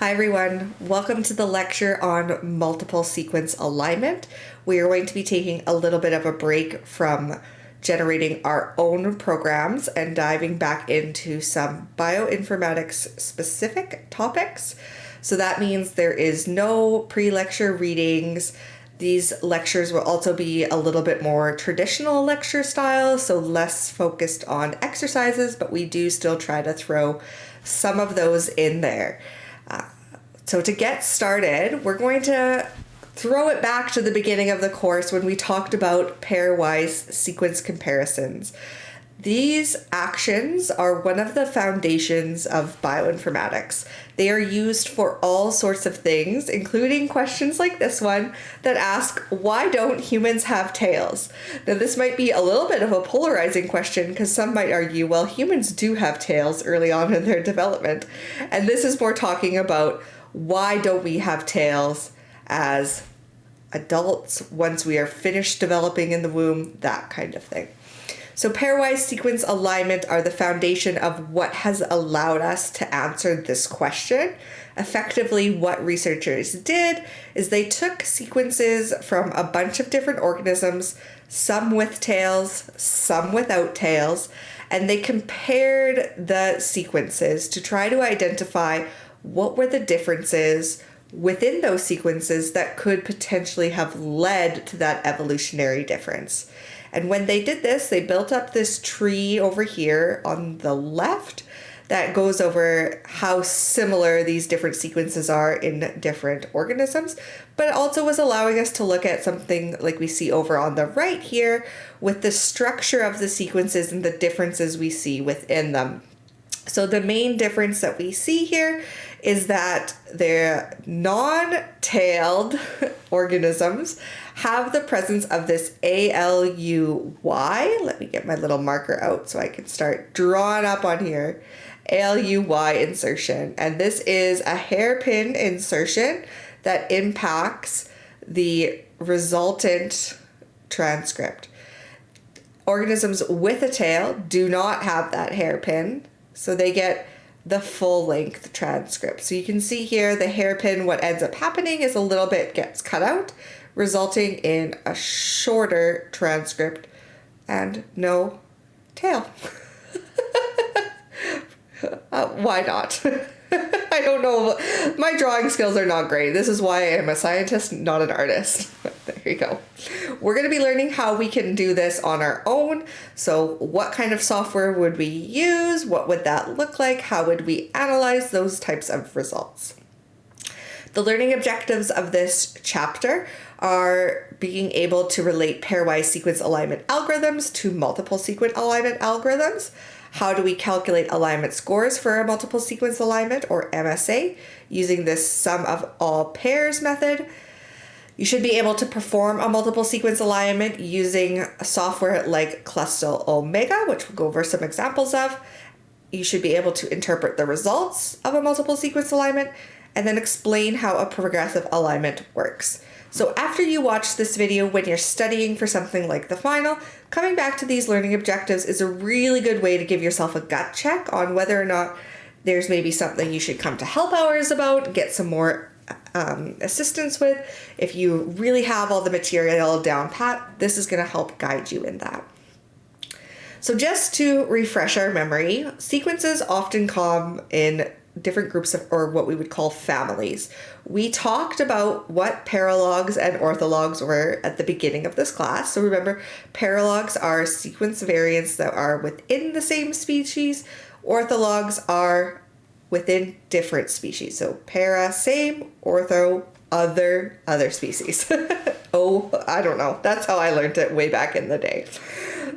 Hi everyone, welcome to the lecture on multiple sequence alignment. We are going to be taking a little bit of a break from generating our own programs and diving back into some bioinformatics specific topics. So that means there is no pre-lecture readings. These lectures will also be a little bit more traditional lecture style, so less focused on exercises, but we do still try to throw some of those in there. So to get started, we're going to throw it back to the beginning of the course when we talked about pairwise sequence comparisons. These actions are one of the foundations of bioinformatics. They are used for all sorts of things, including questions like this one that ask, why don't humans have tails? Now, this might be a little bit of a polarizing question because some might argue, well, humans do have tails early on in their development. And this is more talking about why don't we have tails as adults once we are finished developing in the womb, that kind of thing. So pairwise sequence alignment are the foundation of what has allowed us to answer this question. Effectively, what researchers did is they took sequences from a bunch of different organisms, some with tails, some without tails, and they compared the sequences to try to identify what were the differences within those sequences that could potentially have led to that evolutionary difference. And when they did this, they built up this tree over here on the left that goes over how similar these different sequences are in different organisms, but it also was allowing us to look at something like we see over on the right here with the structure of the sequences and the differences we see within them. So the main difference that we see here is that the non-tailed organisms have the presence of this ALUY. Let me get my little marker out so I can start drawing up on here. ALUY insertion. And this is a hairpin insertion that impacts the resultant transcript. Organisms with a tail do not have that hairpin, so they get the full length transcript. So you can see here the hairpin, what ends up happening is a little bit gets cut out, resulting in a shorter transcript and no tail. Why not? I don't know. My drawing skills are not great. This is why I am a scientist, not an artist. There you go. We're going to be learning how we can do this on our own. So what kind of software would we use? What would that look like? How would we analyze those types of results? The learning objectives of this chapter are being able to relate pairwise sequence alignment algorithms to multiple sequence alignment algorithms. How do we calculate alignment scores for a multiple sequence alignment, or MSA, using this sum of all pairs method? You should be able to perform a multiple sequence alignment using software like Clustal Omega, which we'll go over some examples of. You should be able to interpret the results of a multiple sequence alignment and then explain how a progressive alignment works. So after you watch this video, when you're studying for something like the final, coming back to these learning objectives is a really good way to give yourself a gut check on whether or not there's maybe something you should come to help hours about, get some more assistance with. If you really have all the material down pat, this is going to help guide you in that. So just to refresh our memory, sequences often come in different groups of, or what we would call families. We talked about what paralogs and orthologs were at the beginning of this class. So remember, paralogs are sequence variants that are within the same species. Orthologs are within different species. So para, same, ortho, other species. Oh, I don't know. That's how I learned it way back in the day.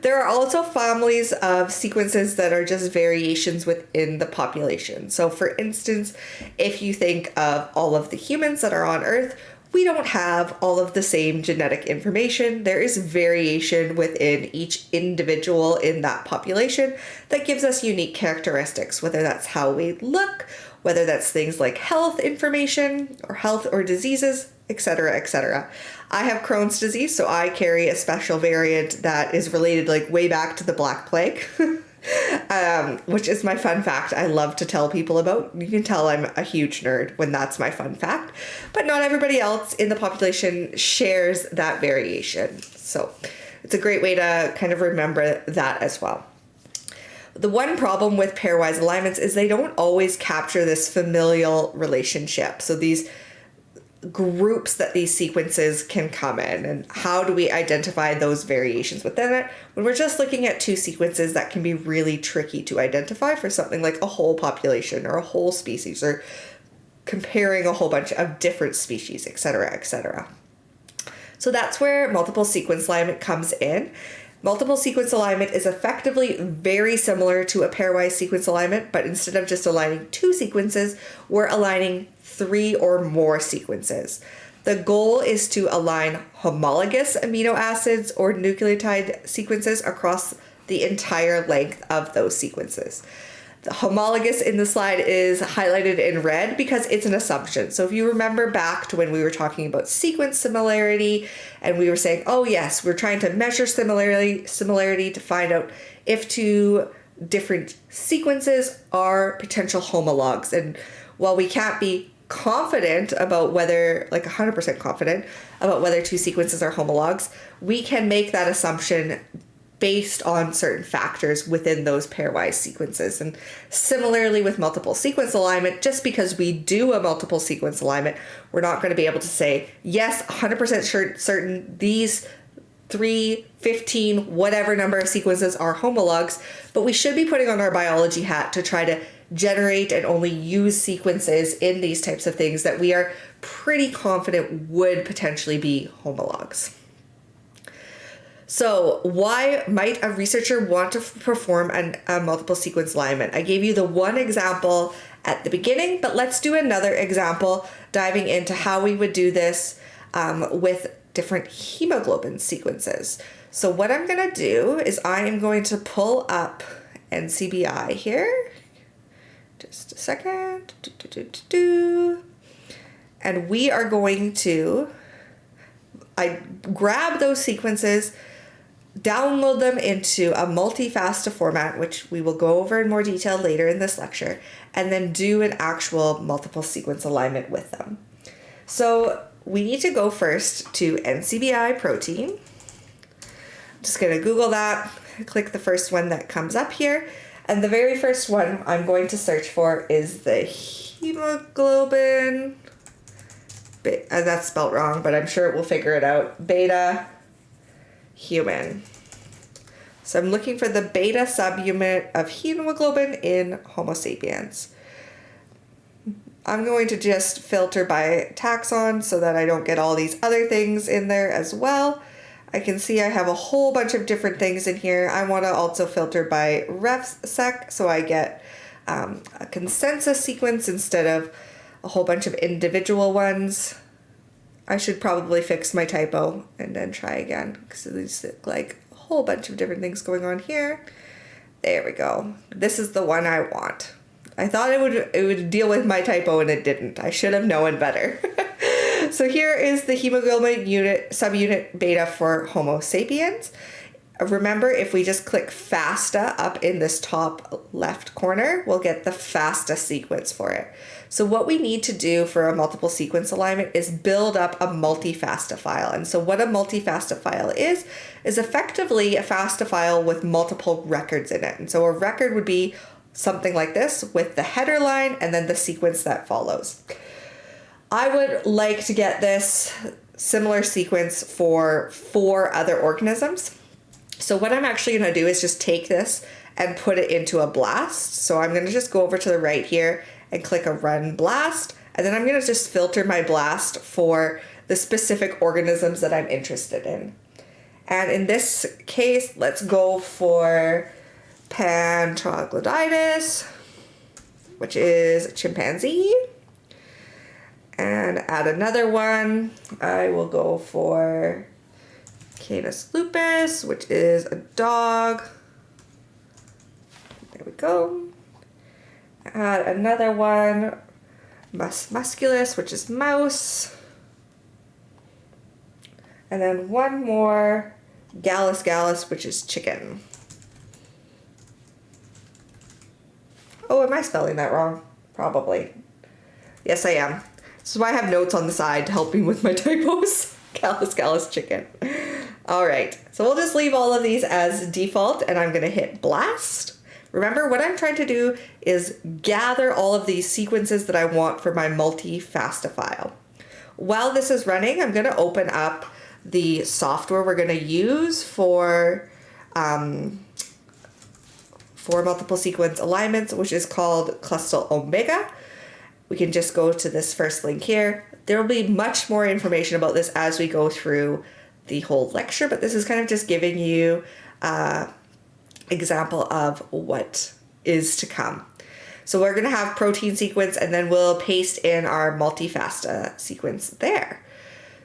There are also families of sequences that are just variations within the population. So for instance, if you think of all of the humans that are on Earth, we don't have all of the same genetic information. There is variation within each individual in that population that gives us unique characteristics, whether that's how we look, whether that's things like health information or health or diseases, etc., etc. I have Crohn's disease, so I carry a special variant that is related like way back to the Black Plague. which is my fun fact I love to tell people about. You can tell I'm a huge nerd when that's my fun fact, but not everybody else in the population shares that variation. So it's a great way to kind of remember that as well. The one problem with pairwise alignments is they don't always capture this familial relationship. So these groups that these sequences can come in, and how do we identify those variations within it when we're just looking at two sequences? That can be really tricky to identify for something like a whole population or a whole species, or comparing a whole bunch of different species, etc., etc. So that's where multiple sequence alignment comes in. Multiple sequence alignment is effectively very similar to a pairwise sequence alignment, but instead of just aligning two sequences, we're aligning 3 or more sequences. The goal is to align homologous amino acids or nucleotide sequences across the entire length of those sequences. The homologous in the slide is highlighted in red because it's an assumption. So if you remember back to when we were talking about sequence similarity and we were saying, oh yes, we're trying to measure similarity to find out if two different sequences are potential homologs. And while we can't be confident about whether, like 100% confident about whether two sequences are homologs, we can make that assumption based on certain factors within those pairwise sequences. And similarly with multiple sequence alignment, just because we do a multiple sequence alignment, we're not going to be able to say, yes, 100% certain these 3, 15, whatever number of sequences are homologs, but we should be putting on our biology hat to try to generate and only use sequences in these types of things that we are pretty confident would potentially be homologs. So why might a researcher want to perform a multiple sequence alignment? I gave you the one example at the beginning, but let's do another example diving into how we would do this with different hemoglobin sequences. So what I'm going to do is I am going to pull up NCBI here. Just a second. And we are going to, I grab those sequences, download them into a multi-FASTA format, which we will go over in more detail later in this lecture, and then do an actual multiple sequence alignment with them. So we need to go first to NCBI protein. I'm just going to Google that, click the first one that comes up here, and the very first one I'm going to search for is the hemoglobin, that's spelled wrong, but I'm sure it will figure it out, beta human. So I'm looking for the beta subunit of hemoglobin in Homo sapiens. I'm going to just filter by taxon so that I don't get all these other things in there as well. I can see I have a whole bunch of different things in here. I want to also filter by RefSec so I get a consensus sequence instead of a whole bunch of individual ones. I should probably fix my typo and then try again because there's like a whole bunch of different things going on here. There we go. This is the one I want. I thought it would deal with my typo and it didn't. I should have known better. So here is the hemoglobin subunit beta for Homo sapiens. Remember, if we just click FASTA up in this top left corner, we'll get the FASTA sequence for it. So what we need to do for a multiple sequence alignment is build up a multi-FASTA file. And so what a multi-FASTA file is effectively a FASTA file with multiple records in it. And so a record would be something like this with the header line and then the sequence that follows. I would like to get this similar sequence for 4 other organisms. So what I'm actually going to do is just take this and put it into a blast. So I'm going to just go over to the right here and click a run blast. And then I'm going to just filter my blast for the specific organisms that I'm interested in. And in this case, let's go for Pan-troglodytes, which is a chimpanzee. And add another one. I will go for Canis lupus, which is a dog. There we go. Add another one. Mus musculus, which is mouse. And then one more. Gallus gallus, which is chicken. Oh, am I spelling that wrong? Probably. Yes, I am. This is why I have notes on the side to help me with my typos. Gallus chicken. All right, so we'll just leave all of these as default, and I'm gonna hit blast. Remember, what I'm trying to do is gather all of these sequences that I want for my multi-FASTA file. While this is running, I'm gonna open up the software we're gonna use for multiple sequence alignments, which is called Clustal Omega. We can just go to this first link here. There will be much more information about this as we go through the whole lecture, but this is kind of just giving you an example of what is to come. So we're going to have protein sequence, and then we'll paste in our multi-FASTA sequence there.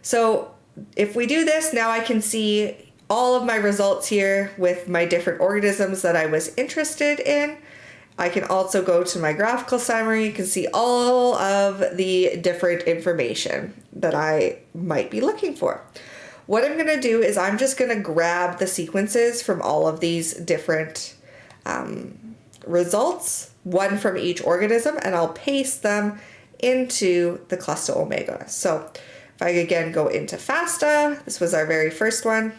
So if we do this, now I can see all of my results here with my different organisms that I was interested in. I can also go to my graphical summary. You can see all of the different information that I might be looking for. What I'm going to do is I'm just going to grab the sequences from all of these different results, one from each organism, and I'll paste them into the Clustal Omega. So if I again go into FASTA, this was our very first one.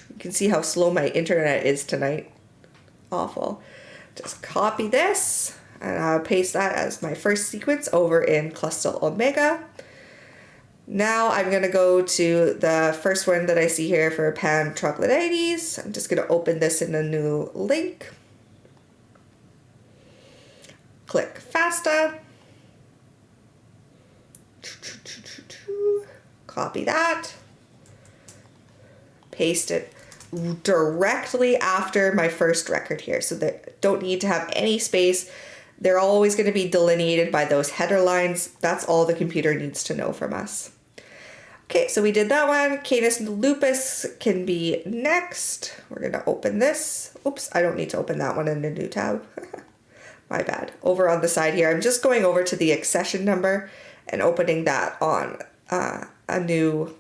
You can see how slow my internet is tonight. Awful. Just copy this and I'll paste that as my first sequence over in Clustal Omega. Now I'm going to go to the first one that I see here for pan-troglodytes. I'm just going to open this in a new link. Click FASTA. Copy that. Paste it directly after my first record here, so that don't need to have any space. They're always going to be delineated by those header lines. That's all the computer needs to know from us. Okay, so we did that one. Canis lupus can be next. We're going to open this. Oops, I don't need to open that one in a new tab. My bad. Over on the side here, I'm just going over to the accession number and opening that on a new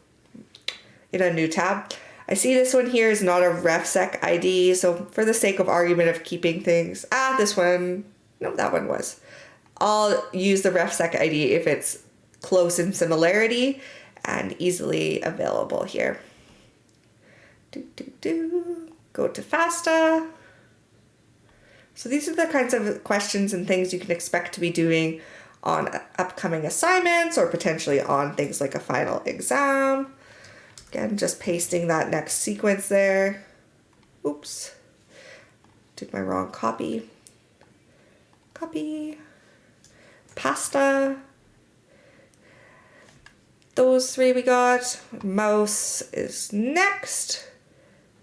tab. I see this one here is not a RefSec ID, so for the sake of argument of keeping things, this one, no, that one was. I'll use the RefSec ID if it's close in similarity and easily available here. Go to FASTA. So these are the kinds of questions and things you can expect to be doing on upcoming assignments or potentially on things like a final exam. Again, just pasting that next sequence there. Oops, did my wrong copy. Copy, pasta. Those three we got. Mouse is next.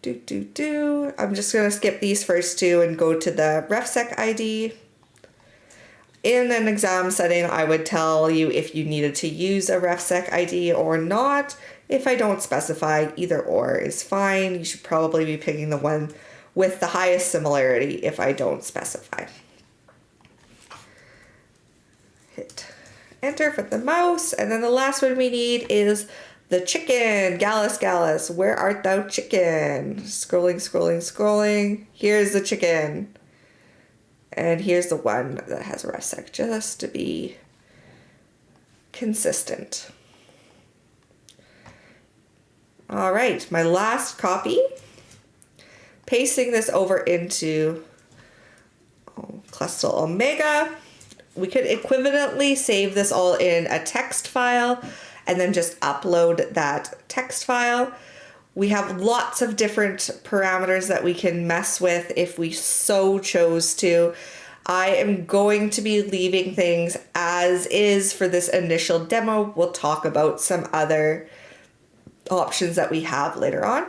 I'm just gonna skip these first two and go to the RefSec ID. In an exam setting, I would tell you if you needed to use a RefSec ID or not. If I don't specify, either or is fine. You should probably be picking the one with the highest similarity if I don't specify. Hit enter for the mouse, and then the last one we need is the chicken. Gallus, where art thou, chicken? Scrolling. Here's the chicken. And here's the one that has RefSec, just to be consistent. All right, my last copy. Pasting this over into Clustal Omega. We could equivalently save this all in a text file and then just upload that text file. We have lots of different parameters that we can mess with if we so chose to. I am going to be leaving things as is for this initial demo. We'll talk about some other options that we have later on.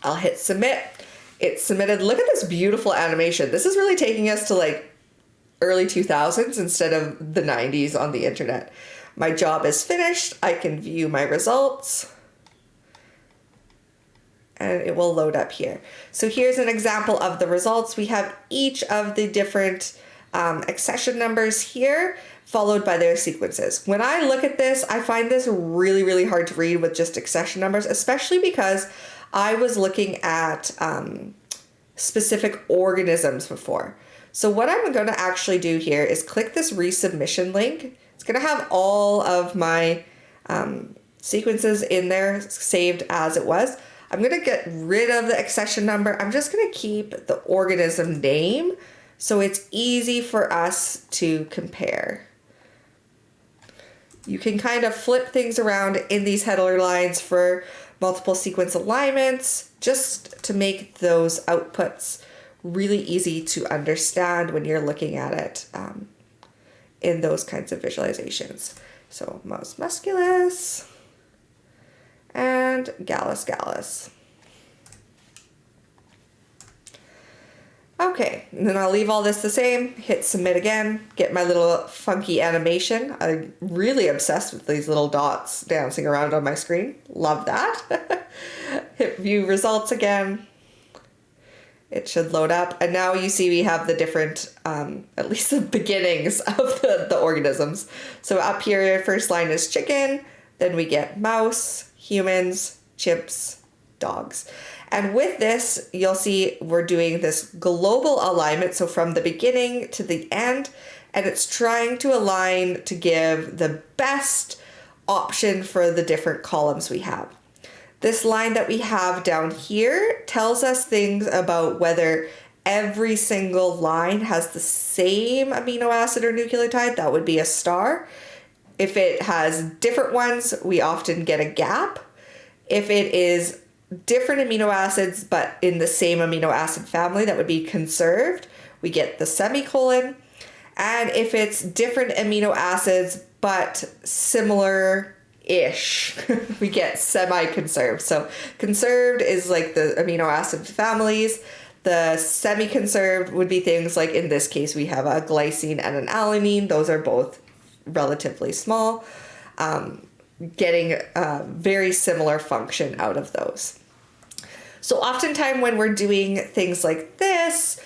I'll hit submit. It's submitted. Look at this beautiful animation. This is really taking us to like early 2000s instead of the 90s on the internet. My job is finished. I can view my results. And it will load up here. So here's an example of the results. We have each of the different accession numbers here, followed by their sequences. When I look at this, I find this really, really hard to read with just accession numbers, especially because I was looking at specific organisms before. So what I'm going to actually do here is click this resubmission link. It's going to have all of my sequences in there saved as it was. I'm going to get rid of the accession number. I'm just going to keep the organism name so it's easy for us to compare. You can kind of flip things around in these header lines for multiple sequence alignments, just to make those outputs really easy to understand when you're looking at it in those kinds of visualizations. So most musculus and gallus. Okay, and then I'll leave all this the same, hit submit again, get my little funky animation. I'm really obsessed with these little dots dancing around on my screen. Love that. Hit view results again. It should load up. And now you see we have the different, at least the beginnings of the organisms. So up here, first line is chicken, then we get mouse, humans, chimps, dogs. And with this, you'll see we're doing this global alignment, so from the beginning to the end, and it's trying to align to give the best option for the different columns we have. This line that we have down here tells us things about whether every single line has the same amino acid or nucleotide. That would be a star. If it has different ones, we often get a gap. If it is different amino acids but in the same amino acid family, that would be conserved. We get the semicolon. And if it's different amino acids but similar-ish, we get semi-conserved. So conserved is like the amino acid families. The semi-conserved would be things like, in this case, we have a glycine and an alanine. Those are both relatively small, getting a very similar function out of those. So oftentimes when we're doing things like this,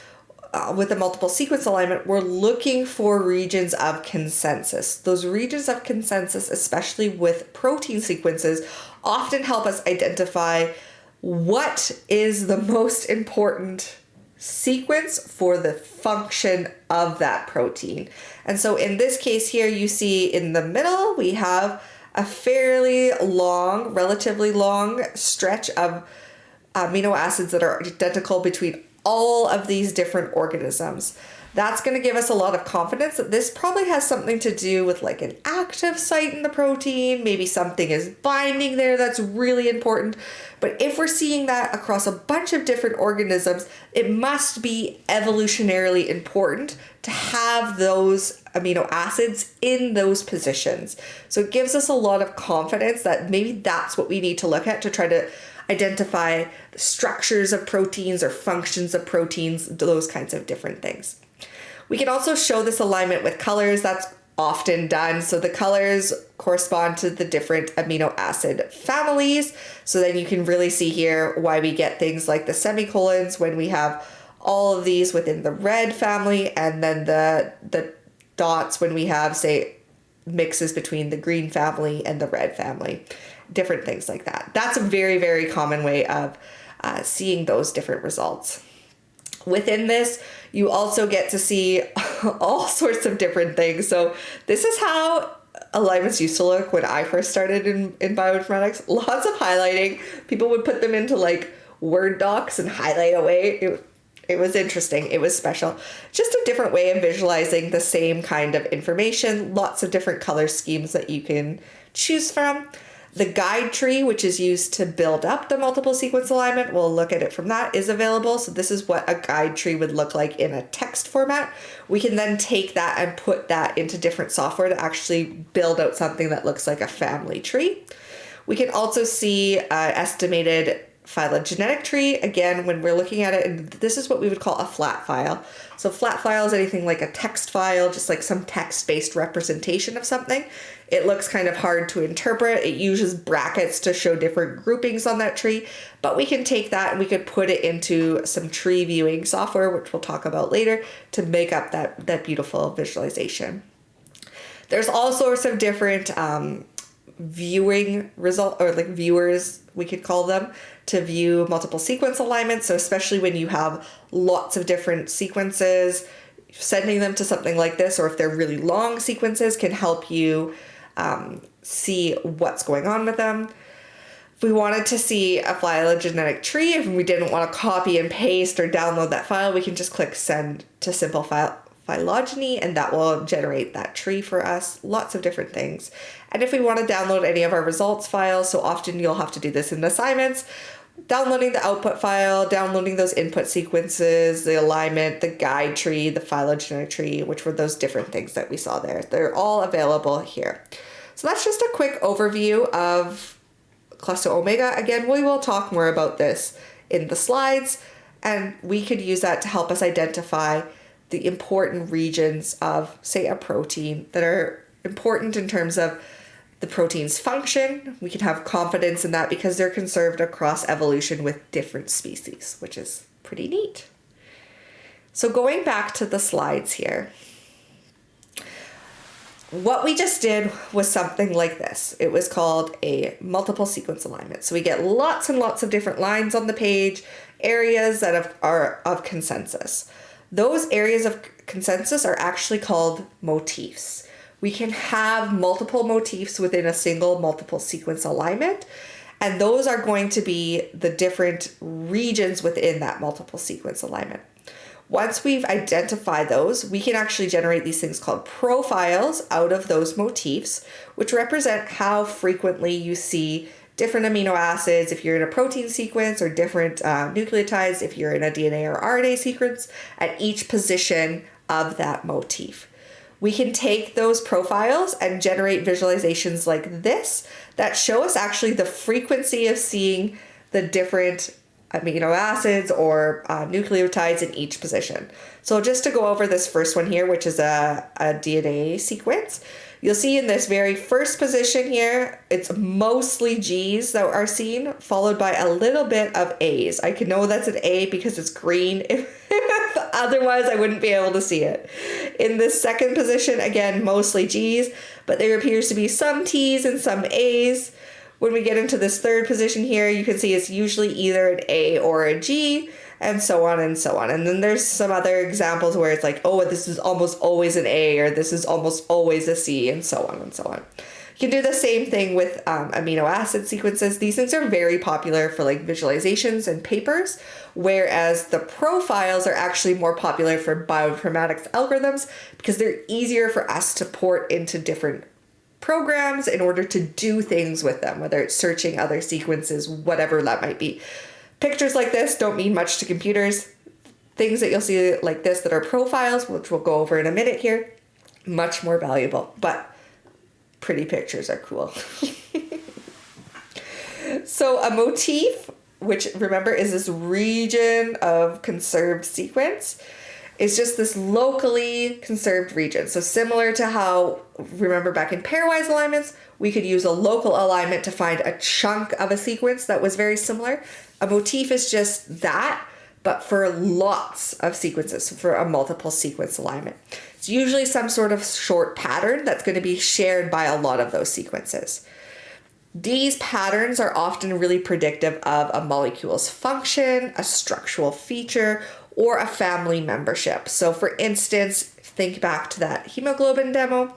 with a multiple sequence alignment, we're looking for regions of consensus. Those regions of consensus, especially with protein sequences, often help us identify what is the most important sequence for the function of that protein. And so in this case here, you see in the middle, we have a fairly long, relatively long stretch of amino acids that are identical between all of these different organisms. That's going to give us a lot of confidence that this probably has something to do with like an active site in the protein. Maybe something is binding there that's really important. But if we're seeing that across a bunch of different organisms, it must be evolutionarily important to have those amino acids in those positions. So it gives us a lot of confidence that maybe that's what we need to look at to try to identify the structures of proteins or functions of proteins, those kinds of different things. We can also show this alignment with colors. That's often done. So the colors correspond to the different amino acid families. So then you can really see here why we get things like the semicolons when we have all of these within the red family, and then the dots when we have, say, mixes between the green family and the red family. Different things like that. That's a very, very common way of seeing those different results. Within this, you also get to see all sorts of different things. So this is how alignments used to look when I first started in bioinformatics. Lots of highlighting. People would put them into like Word docs and highlight away. It was interesting. It was special. Just a different way of visualizing the same kind of information. Lots of different color schemes that you can choose from. The guide tree, which is used to build up the multiple sequence alignment, we'll look at it from that, is available. So this is what a guide tree would look like in a text format. We can then take that and put that into different software to actually build out something that looks like a family tree. We can also see estimated phylogenetic tree, again, when we're looking at it, and this is what we would call a flat file. So flat file is anything like a text file, just like some text-based representation of something. It looks kind of hard to interpret. It uses brackets to show different groupings on that tree, but we can take that and we could put it into some tree viewing software, which we'll talk about later, to make up that beautiful visualization. There's all sorts of different viewing result, or like viewers, we could call them, to view multiple sequence alignments. So especially when you have lots of different sequences, sending them to something like this, or if they're really long sequences, can help you see what's going on with them. If we wanted to see a phylogenetic tree, if we didn't want to copy and paste or download that file, we can just click send to simple phylogeny, and that will generate that tree for us. Lots of different things. And if we want to download any of our results files, so often you'll have to do this in assignments, downloading the output file, downloading those input sequences, the alignment, the guide tree, the phylogenetic tree, which were those different things that we saw there. They're all available here. So that's just a quick overview of cluster omega. Again, we will talk more about this in the slides, and we could use that to help us identify the important regions of, say, a protein that are important in terms of the protein's function. We can have confidence in that because they're conserved across evolution with different species, which is pretty neat. So going back to the slides here, what we just did was something like this. It was called a multiple sequence alignment. So we get lots and lots of different lines on the page, areas that are of consensus. Those areas of consensus are actually called motifs. We can have multiple motifs within a single multiple sequence alignment, and those are going to be the different regions within that multiple sequence alignment. Once we've identified those, we can actually generate these things called profiles out of those motifs, which represent how frequently you see different amino acids if you're in a protein sequence, or different nucleotides if you're in a DNA or RNA sequence, at each position of that motif. We can take those profiles and generate visualizations like this that show us actually the frequency of seeing the different amino acids or nucleotides in each position. So just to go over this first one here, which is a DNA sequence, you'll see in this very first position here, it's mostly G's that are seen, followed by a little bit of A's. I can know that's an A because it's green. Otherwise, I wouldn't be able to see it. In this second position, again, mostly G's, but there appears to be some T's and some A's. When we get into this third position here, you can see it's usually either an A or a G, and so on and so on. And then there's some other examples where it's like, oh, this is almost always an A, or this is almost always a C, and so on and so on. You can do the same thing with amino acid sequences. These things are very popular for like visualizations and papers, whereas the profiles are actually more popular for bioinformatics algorithms because they're easier for us to port into different programs in order to do things with them, whether it's searching other sequences, whatever that might be. Pictures like this don't mean much to computers. Things that you'll see like this that are profiles, which we'll go over in a minute here, much more valuable, but pretty pictures are cool. So a motif, which remember is this region of conserved sequence, is just this locally conserved region. So similar to how, remember back in pairwise alignments, we could use a local alignment to find a chunk of a sequence that was very similar. A motif is just that, but for lots of sequences, for a multiple sequence alignment. It's usually some sort of short pattern that's going to be shared by a lot of those sequences. These patterns are often really predictive of a molecule's function, a structural feature, or a family membership. So for instance, think back to that hemoglobin demo.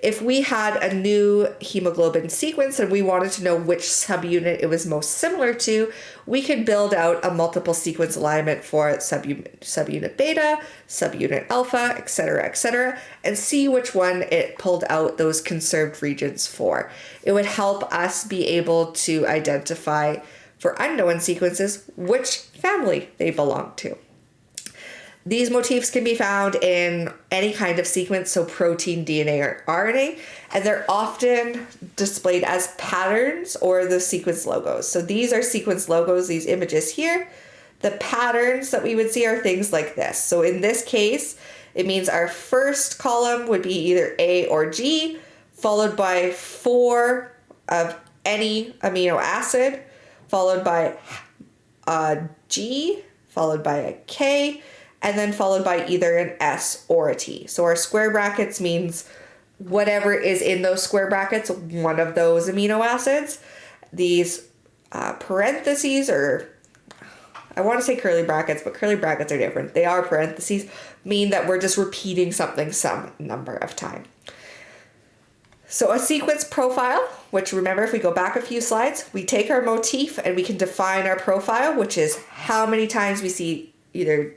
If we had a new hemoglobin sequence and we wanted to know which subunit it was most similar to, we could build out a multiple sequence alignment for subunit beta, subunit alpha, etc., and see which one it pulled out those conserved regions for. It would help us be able to identify, for unknown sequences, which family they belong to. These motifs can be found in any kind of sequence, so protein, DNA, or RNA, and they're often displayed as patterns or the sequence logos. So these are sequence logos, these images here. The patterns that we would see are things like this. So in this case, it means our first column would be either A or G, followed by 4 of any amino acid, followed by a G, followed by a K, and then followed by either an S or a T. So our square brackets means whatever is in those square brackets, one of those amino acids. These parentheses, or I want to say curly brackets, but curly brackets are different. They are parentheses, mean that we're just repeating something some number of times. So a sequence profile, which remember, if we go back a few slides, we take our motif and we can define our profile, which is how many times we see either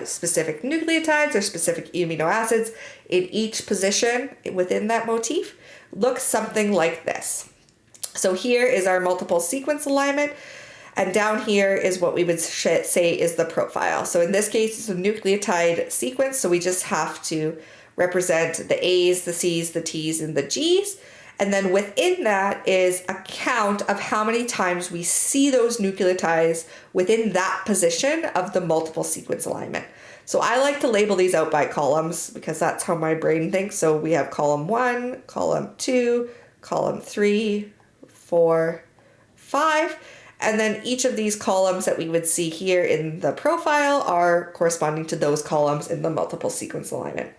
specific nucleotides or specific amino acids in each position within that motif. Looks something like this. So here is our multiple sequence alignment, and down here is what we would say is the profile. So in this case, it's a nucleotide sequence, so we just have to represent the A's, the C's, the T's, and the G's. And then within that is a count of how many times we see those nucleotides within that position of the multiple sequence alignment. So I like to label these out by columns because that's how my brain thinks. So we have column 1, column 2, column 3, 4, 5. And then each of these columns that we would see here in the profile are corresponding to those columns in the multiple sequence alignment.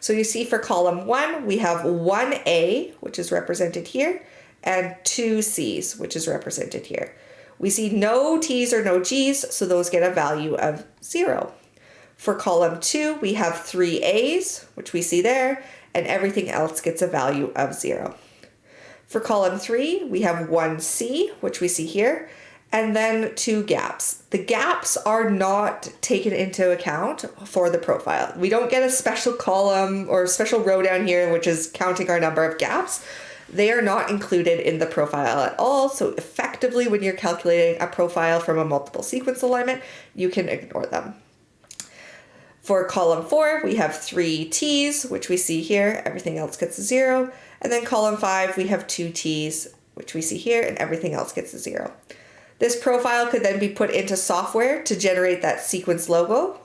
So you see for column 1, we have 1 A, which is represented here, and 2 C's, which is represented here. We see no T's or no G's, so those get a value of 0. For column 2, we have 3 A's, which we see there, and everything else gets a value of 0. For column 3, we have 1 C, which we see here, and then 2 gaps. The gaps are not taken into account for the profile. We don't get a special column or a special row down here, which is counting our number of gaps. They are not included in the profile at all. So effectively, when you're calculating a profile from a multiple sequence alignment, you can ignore them. For column 4, we have 3 T's, which we see here. Everything else gets a 0. And then column 5, we have 2 T's, which we see here, and everything else gets a 0. This profile could then be put into software to generate that sequence logo.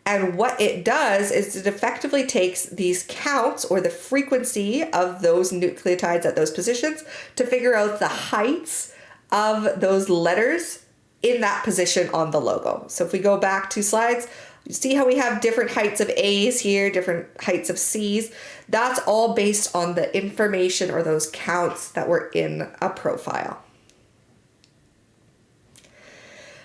And what it does is it effectively takes these counts or the frequency of those nucleotides at those positions to figure out the heights of those letters in that position on the logo. So if we go back 2 slides, you see how we have different heights of A's here, different heights of C's. That's all based on the information or those counts that were in a profile.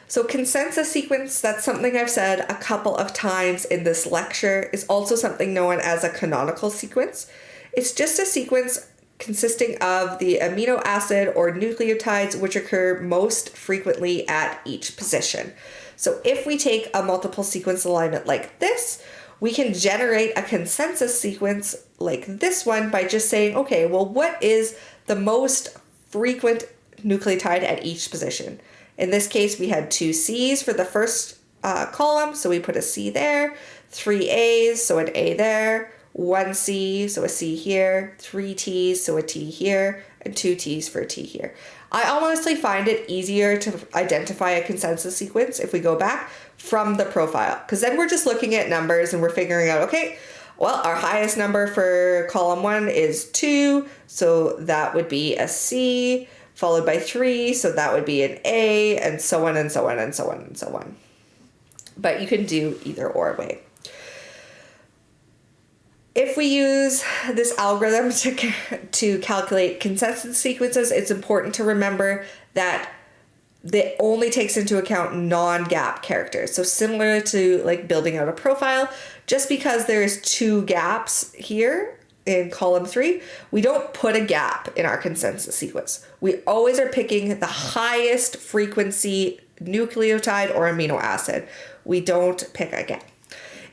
So consensus sequence, that's something I've said a couple of times in this lecture, is also something known as a canonical sequence. It's just a sequence consisting of the amino acid or nucleotides which occur most frequently at each position. So if we take a multiple sequence alignment like this, we can generate a consensus sequence like this one by just saying, okay, well, what is the most frequent nucleotide at each position? In this case, we had 2 C's for the first column, so we put a C there, 3 A's, so an A there, 1 C, so a C here, 3 T's, so a T here, and 2 T's for a T here. I honestly find it easier to identify a consensus sequence if we go back from the profile, because then we're just looking at numbers and we're figuring out, okay, well, our highest number for column 1 is 2, so that would be a C, followed by 3, so that would be an A, and so on and so on and so on and so on. But you can do either or way. If we use this algorithm to calculate consensus sequences, it's important to remember that it only takes into account non-gap characters. So similar to like building out a profile, just because there's 2 gaps here in column 3, we don't put a gap in our consensus sequence. We always are picking the highest frequency nucleotide or amino acid. We don't pick a gap.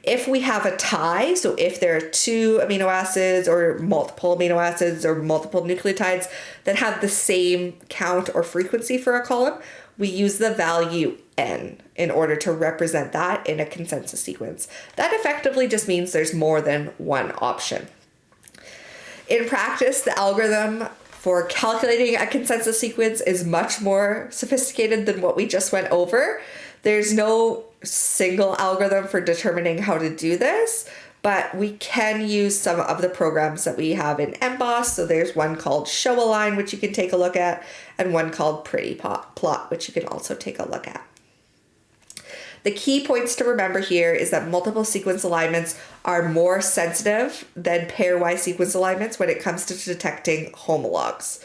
If we have a tie, so if there are 2 amino acids or multiple amino acids or multiple nucleotides that have the same count or frequency for a column, we use the value n in order to represent that in a consensus sequence. That effectively just means there's more than one option. In practice, the algorithm for calculating a consensus sequence is much more sophisticated than what we just went over. There's no single algorithm for determining how to do this, but we can use some of the programs that we have in Emboss. So there's one called Show Align, which you can take a look at, and one called Pretty Plot, which you can also take a look at. The key points to remember here is that multiple sequence alignments are more sensitive than pairwise sequence alignments when it comes to detecting homologs.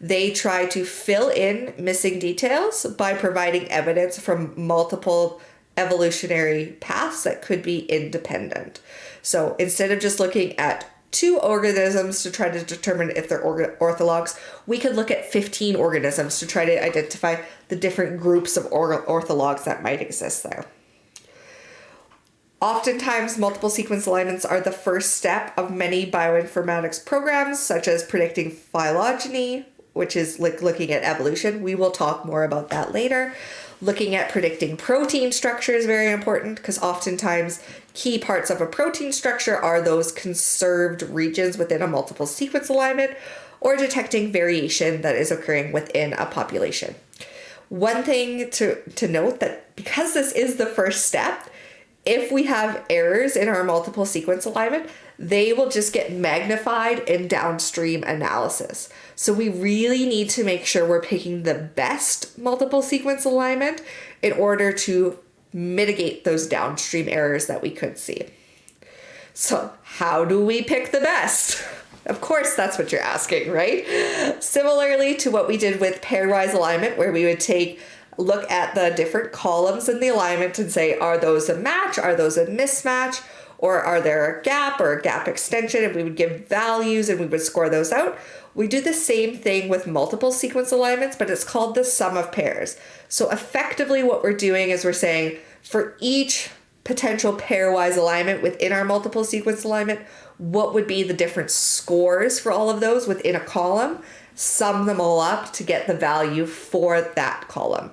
They try to fill in missing details by providing evidence from multiple evolutionary paths that could be independent. So instead of just looking at two organisms to try to determine if they're orthologs, we could look at 15 organisms to try to identify the different groups of orthologs that might exist there. Oftentimes, multiple sequence alignments are the first step of many bioinformatics programs, such as predicting phylogeny, which is like looking at evolution. We will talk more about that later. Looking at predicting protein structure is very important because oftentimes key parts of a protein structure are those conserved regions within a multiple sequence alignment, or detecting variation that is occurring within a population. One thing to note that because this is the first step, if we have errors in our multiple sequence alignment, they will just get magnified in downstream analysis. So we really need to make sure we're picking the best multiple sequence alignment in order to mitigate those downstream errors that we could see. So how do we pick the best? Of course, that's what you're asking, right? Similarly to what we did with pairwise alignment, where we would look at the different columns in the alignment and say, are those a match? Are those a mismatch? Or are there a gap or a gap extension? And we would give values and we would score those out. We do the same thing with multiple sequence alignments, but it's called the sum of pairs. So effectively what we're doing is we're saying for each potential pairwise alignment within our multiple sequence alignment, what would be the different scores for all of those within a column, sum them all up to get the value for that column.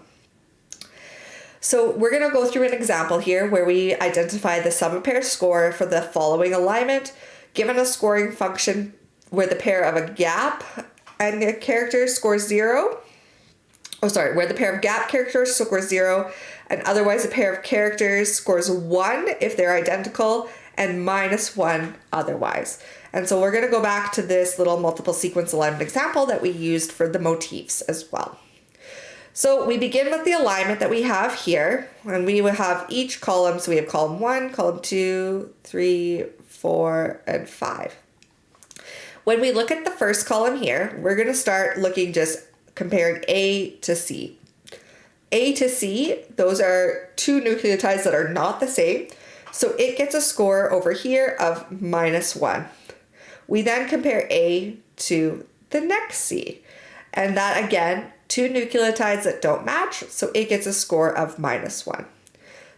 So we're going to go through an example here where we identify the sum of pairs score for the following alignment, given a scoring function where the pair of a gap and a character scores 0. Where the pair of gap characters scores 0, and otherwise a pair of characters scores 1 if they're identical, and -1 otherwise. And so we're going to go back to this little multiple sequence alignment example that we used for the motifs as well. So we begin with the alignment that we have here, and we will have each column. So we have column 1, column 2, 3, 4, and 5. When we look at the first column here, we're going to start looking just comparing A to C. A to C, those are two nucleotides that are not the same. So it gets a score over here of -1. We then compare A to the next C. And that again, two nucleotides that don't match, so it gets a score of -1.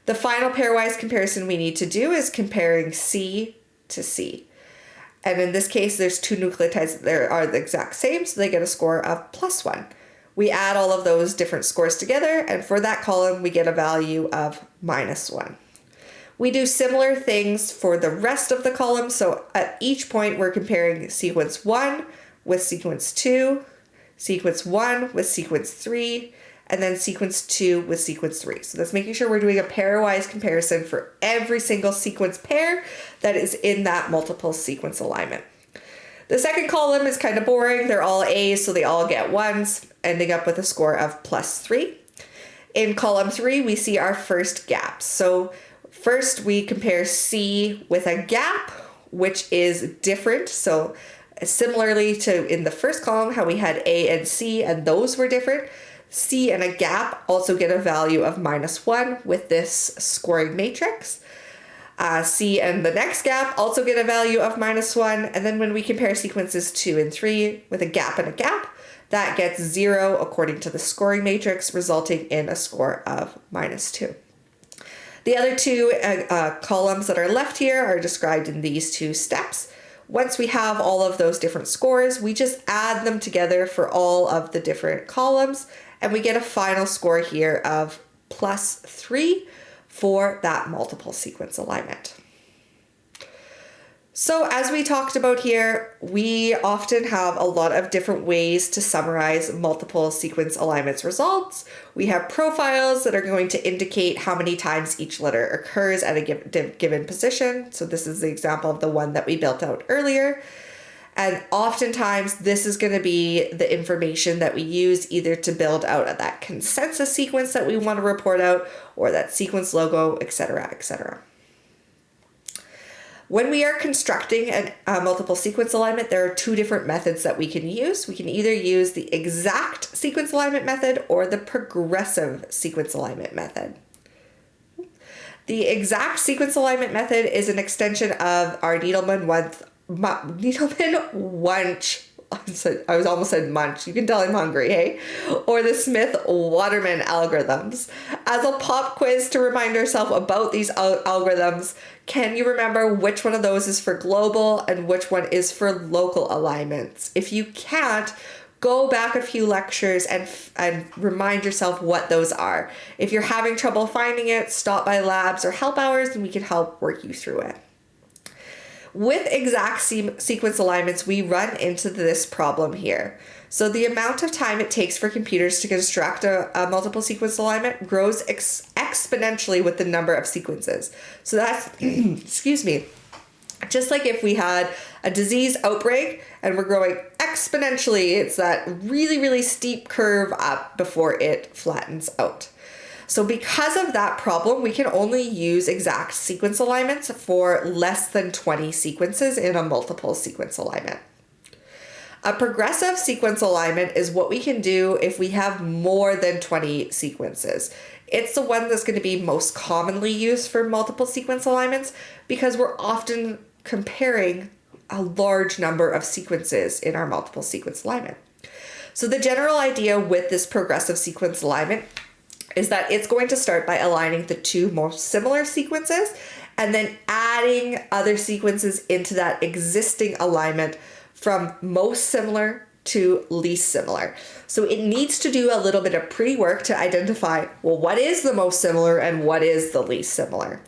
The final pairwise comparison we need to do is comparing C to C. And in this case, there's two nucleotides that are the exact same, so they get a score of +1. We add all of those different scores together, and for that column, we get a value of -1. We do similar things for the rest of the columns, so at each point, we're comparing sequence 1 with sequence 2, sequence 1 with sequence 3, and then sequence 2 with sequence 3. So that's making sure we're doing a pairwise comparison for every single sequence pair that is in that multiple sequence alignment. The second column is kind of boring. They're all A's, so they all get 1s, ending up with a score of +3. In column 3, we see our first gaps. So first we compare C with a gap, which is different. So similarly to in the first column, how we had A and C, and those were different, C and a gap also get a value of -1 with this scoring matrix. C and the next gap also get a value of -1. And then when we compare sequences 2 and 3 with a gap and a gap, that gets 0 according to the scoring matrix, resulting in a score of -2. The other two columns that are left here are described in these two steps. Once we have all of those different scores, we just add them together for all of the different columns, and we get a final score here of +3 for that multiple sequence alignment. So as we talked about here, we often have a lot of different ways to summarize multiple sequence alignments results. We have profiles that are going to indicate how many times each letter occurs at a given position. So this is the example of the one that we built out earlier. And oftentimes this is going to be the information that we use either to build out that consensus sequence that we want to report out, or that sequence logo, etc., etc. When we are constructing a multiple sequence alignment, there are two different methods that we can use. We can either use the exact sequence alignment method or the progressive sequence alignment method. The exact sequence alignment method is an extension of our Needleman-Wunsch. I was almost said Munch. You can tell I'm hungry, hey? Or the Smith-Waterman algorithms. As a pop quiz to remind ourselves about these algorithms, can you remember which one of those is for global and which one is for local alignments? If you can't, go back a few lectures and remind yourself what those are. If you're having trouble finding it, stop by labs or help hours and we can help work you through it. With exact sequence alignments, we run into this problem here. So the amount of time it takes for computers to construct a multiple sequence alignment grows exponentially with the number of sequences. So that's, excuse me, just like if we had a disease outbreak and we're growing exponentially, it's that really, really steep curve up before it flattens out. So because of that problem, we can only use exact sequence alignments for less than 20 sequences in a multiple sequence alignment. A progressive sequence alignment is what we can do if we have more than 20 sequences. It's the one that's going to be most commonly used for multiple sequence alignments because we're often comparing a large number of sequences in our multiple sequence alignment. So the general idea with this progressive sequence alignment is that it's going to start by aligning the two most similar sequences and then adding other sequences into that existing alignment from most similar to least similar. So it needs to do a little bit of pre-work to identify, well, what is the most similar and what is the least similar?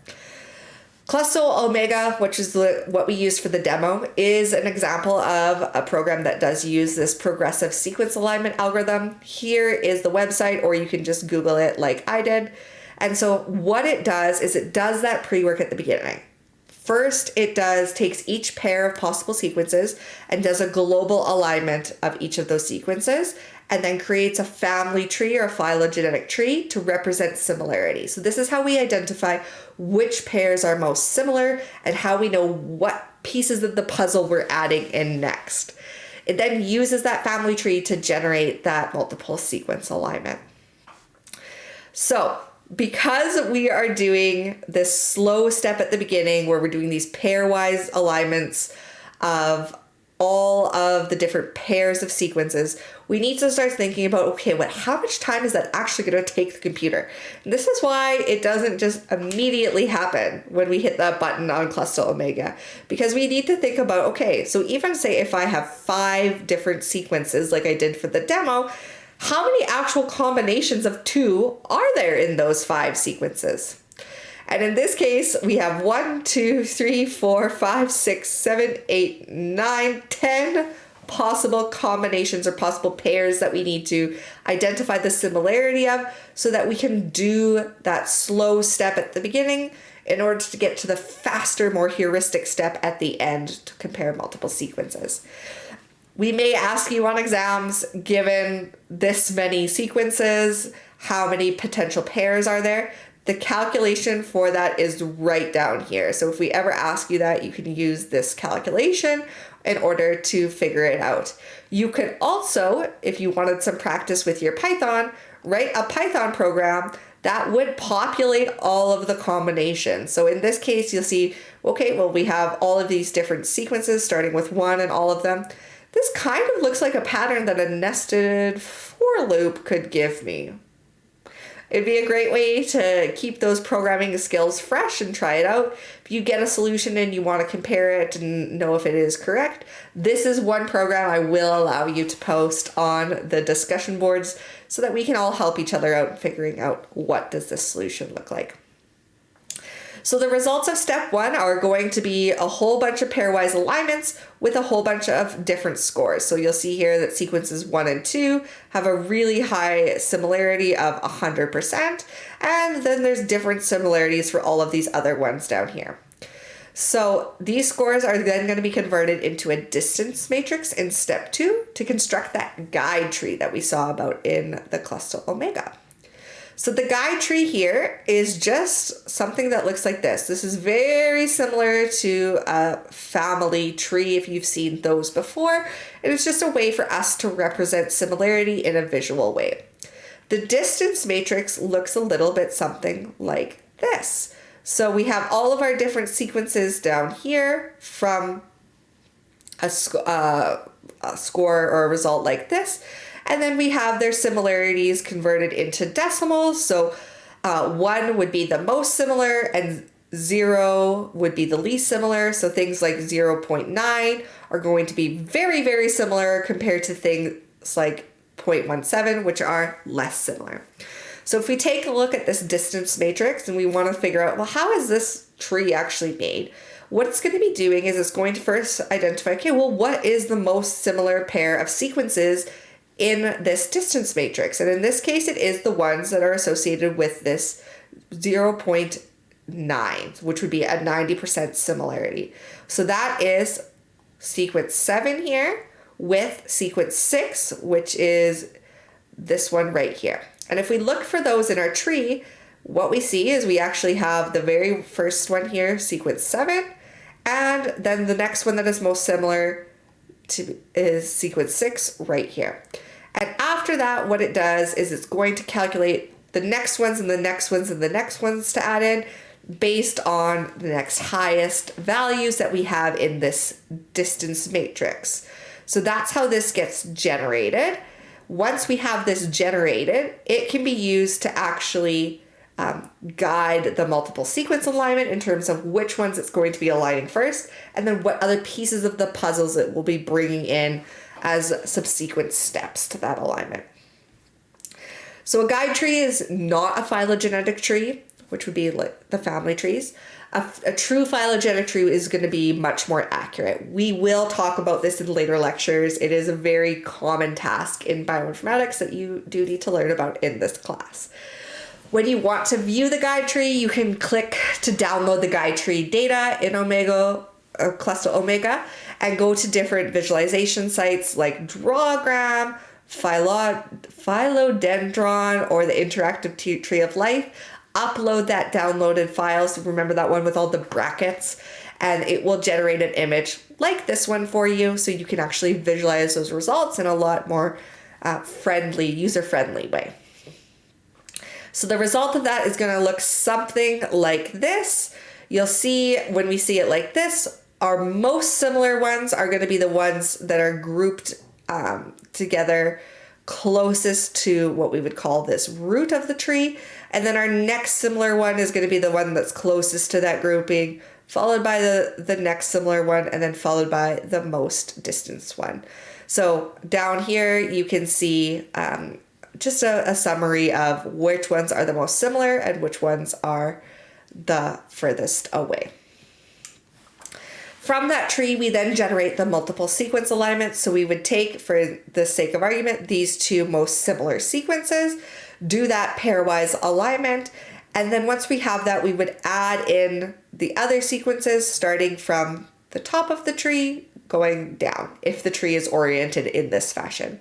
Cluster Omega, which is what we used for the demo, is an example of a program that does use this progressive sequence alignment algorithm. Here is the website, or you can just Google it like I did. And so what it does is it does that pre-work at the beginning. First, it takes each pair of possible sequences and does a global alignment of each of those sequences, and then creates a family tree or a phylogenetic tree to represent similarity. So this is how we identify which pairs are most similar and how we know what pieces of the puzzle we're adding in next. It then uses that family tree to generate that multiple sequence alignment. So because we are doing this slow step at the beginning where we're doing these pairwise alignments of all of the different pairs of sequences, we need to start thinking about, okay, how much time is that actually going to take the computer? And this is why it doesn't just immediately happen when we hit that button on Cluster Omega, because we need to think about, okay, so even say if I have 5 different sequences like I did for the demo, how many actual combinations of 2 are there in those 5 sequences? And in this case, we have 1, 2, 3, 4, 5, 6, 7, 8, 9, 10 possible combinations or possible pairs that we need to identify the similarity of so that we can do that slow step at the beginning in order to get to the faster, more heuristic step at the end to compare multiple sequences. We may ask you on exams, given this many sequences, how many potential pairs are there? The calculation for that is right down here. So if we ever ask you that, you can use this calculation in order to figure it out. You could also, if you wanted some practice with your Python, write a Python program that would populate all of the combinations. So in this case, you'll see, okay, well, we have all of these different sequences starting with 1 and all of them. This kind of looks like a pattern that a nested for loop could give me. It'd be a great way to keep those programming skills fresh and try it out. If you get a solution and you want to compare it and know if it is correct, this is one program I will allow you to post on the discussion boards so that we can all help each other out in figuring out what does this solution look like. So the results of step 1 are going to be a whole bunch of pairwise alignments with a whole bunch of different scores. So you'll see here that sequences 1 and 2 have a really high similarity of 100%. And then there's different similarities for all of these other ones down here. So these scores are then going to be converted into a distance matrix in step 2 to construct that guide tree that we saw about in the Cluster Omega. So the guide tree here is just something that looks like this. This is very similar to a family tree if you've seen those before. And it's just a way for us to represent similarity in a visual way. The distance matrix looks a little bit something like this. So we have all of our different sequences down here from a score or a result like this. And then we have their similarities converted into decimals. So 1 would be the most similar and 0 would be the least similar. So things like 0.9 are going to be very, very similar compared to things like 0.17, which are less similar. So if we take a look at this distance matrix and we want to figure out, well, how is this tree actually made? What it's going to be doing is it's going to first identify, okay, well, what is the most similar pair of sequences in this distance matrix? And in this case, it is the ones that are associated with this 0.9, which would be a 90% similarity. So that is sequence 7 here with sequence 6, which is this one right here. And if we look for those in our tree, what we see is we actually have the very first one here, sequence 7, and then the next one that is most similar to is sequence 6 right here. And after that, what it does is it's going to calculate the next ones and the next ones and the next ones to add in based on the next highest values that we have in this distance matrix. So that's how this gets generated. Once we have this generated, it can be used to actually guide the multiple sequence alignment in terms of which ones it's going to be aligning first, and then what other pieces of the puzzles it will be bringing in as subsequent steps to that alignment. So a guide tree is not a phylogenetic tree, which would be like the family trees. A true phylogenetic tree is going to be much more accurate. We will talk about this in later lectures. It is a very common task in bioinformatics that you do need to learn about in this class. When you want to view the guide tree, you can click to download the guide tree data in Omega or Cluster Omega and go to different visualization sites like Drawgram, Philodendron, or the Interactive Tree of Life. Upload that downloaded file. So remember that one with all the brackets, and it will generate an image like this one for you. So you can actually visualize those results in a lot more user-friendly way. So the result of that is going to look something like this. You'll see when we see it like this, our most similar ones are going to be the ones that are grouped together closest to what we would call this root of the tree. And then our next similar one is going to be the one that's closest to that grouping, followed by the next similar one, and then followed by the most distance one. So down here, you can see just a summary of which ones are the most similar and which ones are the furthest away. From that tree, we then generate the multiple sequence alignment. So we would take, for the sake of argument, these two most similar sequences, do that pairwise alignment, and then once we have that, we would add in the other sequences starting from the top of the tree going down if the tree is oriented in this fashion.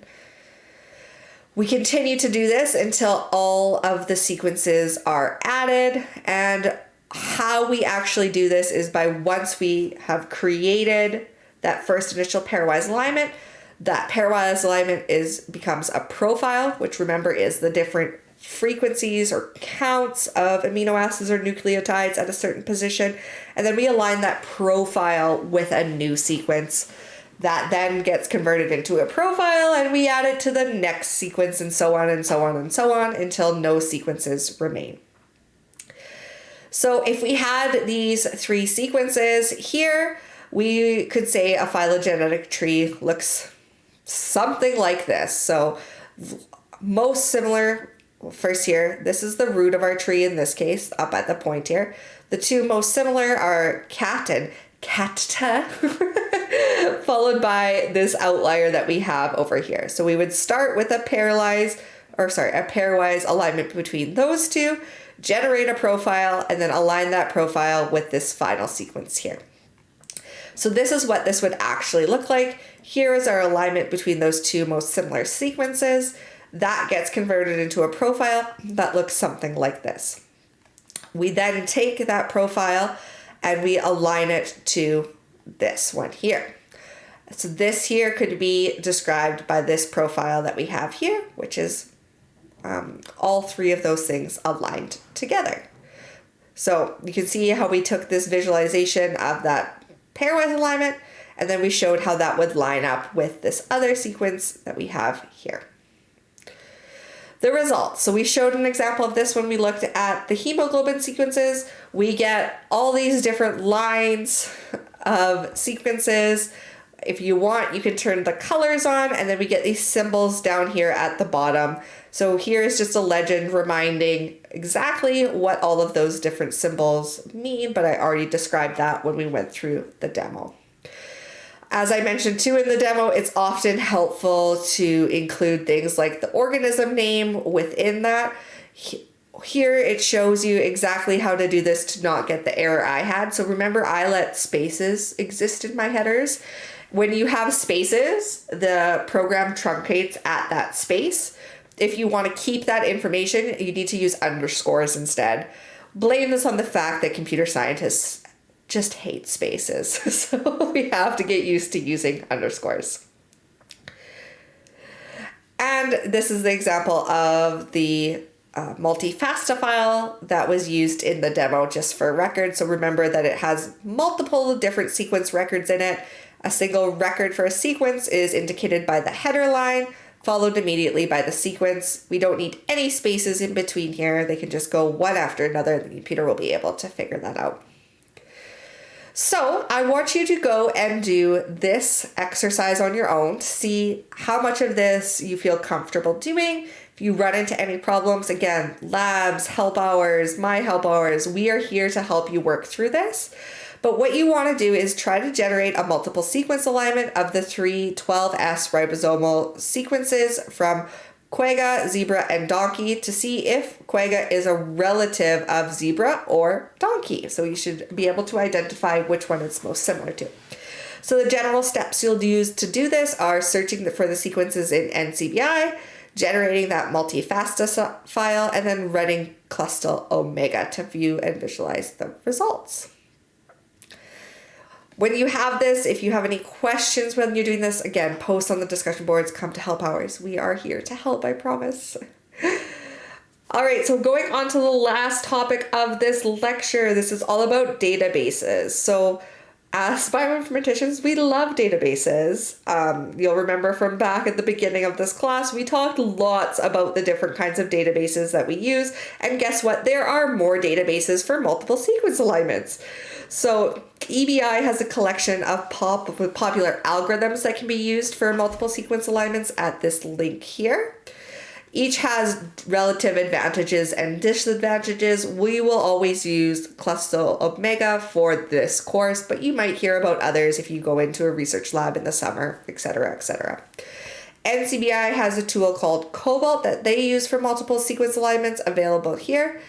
We continue to do this until all of the sequences are added, and how we actually do this is by once we have created that first initial pairwise alignment, that pairwise alignment becomes a profile, which remember is the different frequencies or counts of amino acids or nucleotides at a certain position. And then we align that profile with a new sequence that then gets converted into a profile, and we add it to the next sequence, and so on and so on and so on until no sequences remain. So if we had these three sequences here, we could say a phylogenetic tree looks something like this. So most similar, first here, this is the root of our tree in this case, up at the point here. The two most similar are cat and catta, followed by this outlier that we have over here. So we would start with a pairwise alignment between those two, generate a profile, and then align that profile with this final sequence here. So this is what this would actually look like. Here is our alignment between those two most similar sequences. That gets converted into a profile that looks something like this. We then take that profile and we align it to this one here. So this here could be described by this profile that we have here, which is all three of those things aligned together. So you can see how we took this visualization of that pairwise alignment, and then we showed how that would line up with this other sequence that we have here. The results. So we showed an example of this when we looked at the hemoglobin sequences. We get all these different lines of sequences. If you want, you can turn the colors on, and then we get these symbols down here at the bottom. So here is just a legend reminding exactly what all of those different symbols mean, but I already described that when we went through the demo. As I mentioned too in the demo, it's often helpful to include things like the organism name within that. Here it shows you exactly how to do this to not get the error I had. So remember, I let spaces exist in my headers. When you have spaces, the program truncates at that space. If you want to keep that information, you need to use underscores instead. Blame this on the fact that computer scientists just hate spaces. So we have to get used to using underscores. And this is the example of the multi-FASTA file that was used in the demo just for record. So remember that it has multiple different sequence records in it. A single record for a sequence is indicated by the header line, followed immediately by the sequence. We don't need any spaces in between here. They can just go one after another. The computer will be able to figure that out. So I want you to go and do this exercise on your own to see how much of this you feel comfortable doing. If you run into any problems, again, labs, help hours, my help hours, we are here to help you work through this. But what you want to do is try to generate a multiple sequence alignment of the three 12S ribosomal sequences from quagga, zebra, and donkey to see if quagga is a relative of zebra or donkey. So you should be able to identify which one it's most similar to. So the general steps you'll use to do this are searching for the sequences in NCBI, generating that multi-FASTA file, and then running Clustal Omega to view and visualize the results. When you have this, if you have any questions when you're doing this, again, post on the discussion boards, come to help hours. We are here to help, I promise. All right, so going on to the last topic of this lecture, this is all about databases. So as bioinformaticians, we love databases. You'll remember from back at the beginning of this class, we talked lots about the different kinds of databases that we use. And guess what? There are more databases for multiple sequence alignments. So EBI has a collection of popular algorithms that can be used for multiple sequence alignments at this link here. Each has relative advantages and disadvantages. We will always use Clustal Omega for this course, but you might hear about others if you go into a research lab in the summer, etc., etc. NCBI has a tool called Cobalt that they use for multiple sequence alignments, available here.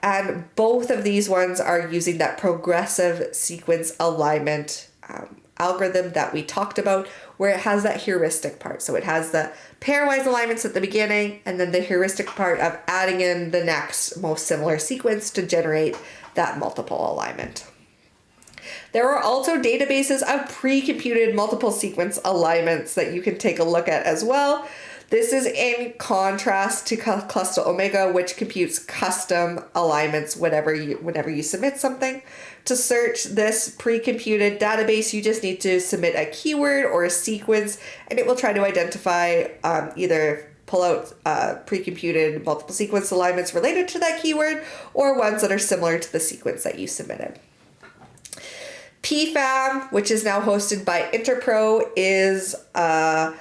And both of these ones are using that progressive sequence alignment algorithm that we talked about, where it has that heuristic part. So it has the pairwise alignments at the beginning, and then the heuristic part of adding in the next most similar sequence to generate that multiple alignment. There are also databases of pre-computed multiple sequence alignments that you can take a look at as well. This is in contrast to Clustal Omega, which computes custom alignments whenever you submit something. To search this pre-computed database, you just need to submit a keyword or a sequence, and it will try to identify either pull out pre-computed multiple sequence alignments related to that keyword or ones that are similar to the sequence that you submitted. PFAM, which is now hosted by Interpro, is a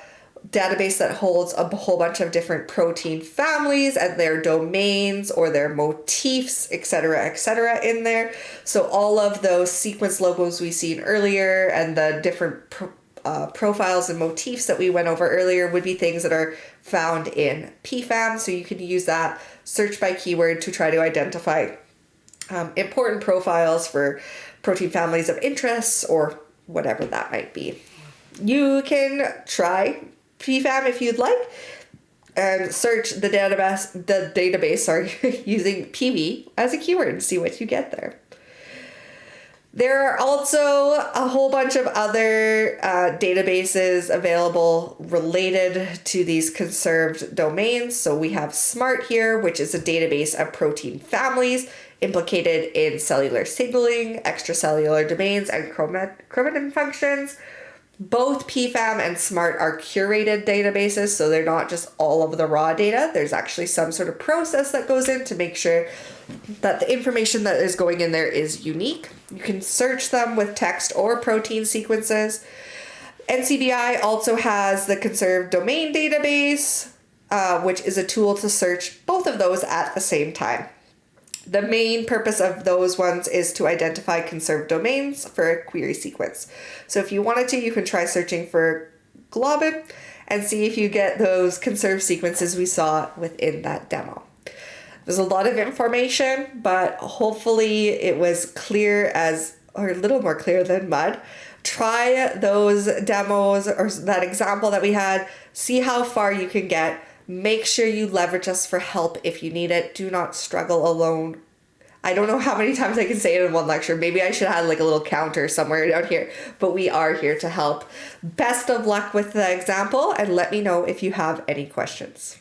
database that holds a whole bunch of different protein families and their domains or their motifs, etc., in there. So all of those sequence logos we seen earlier and the different profiles and motifs that we went over earlier would be things that are found in PFAM. So you can use that search by keyword to try to identify important profiles for protein families of interest or whatever that might be. You can try PFAM if you'd like. and search the database, using PV as a keyword and see what you get there. There are also a whole bunch of other databases available related to these conserved domains. So we have SMART here, which is a database of protein families implicated in cellular signaling, extracellular domains, and chromatin functions. Both PFAM and SMART are curated databases, so they're not just all of the raw data. There's actually some sort of process that goes in to make sure that the information that is going in there is unique. You can search them with text or protein sequences. NCBI also has the conserved domain database, which is a tool to search both of those at the same time. The main purpose of those ones is to identify conserved domains for a query sequence. So if you wanted to, you can try searching for globin and see if you get those conserved sequences we saw within that demo. There's a lot of information, but hopefully it was clear or a little more clear than mud. Try those demos or that example that we had, see how far you can get. Make sure you leverage us for help if you need it. Do not struggle alone. I don't know how many times I can say it in one lecture. Maybe I should have like a little counter somewhere down here, but we are here to help. Best of luck with the example, and let me know if you have any questions.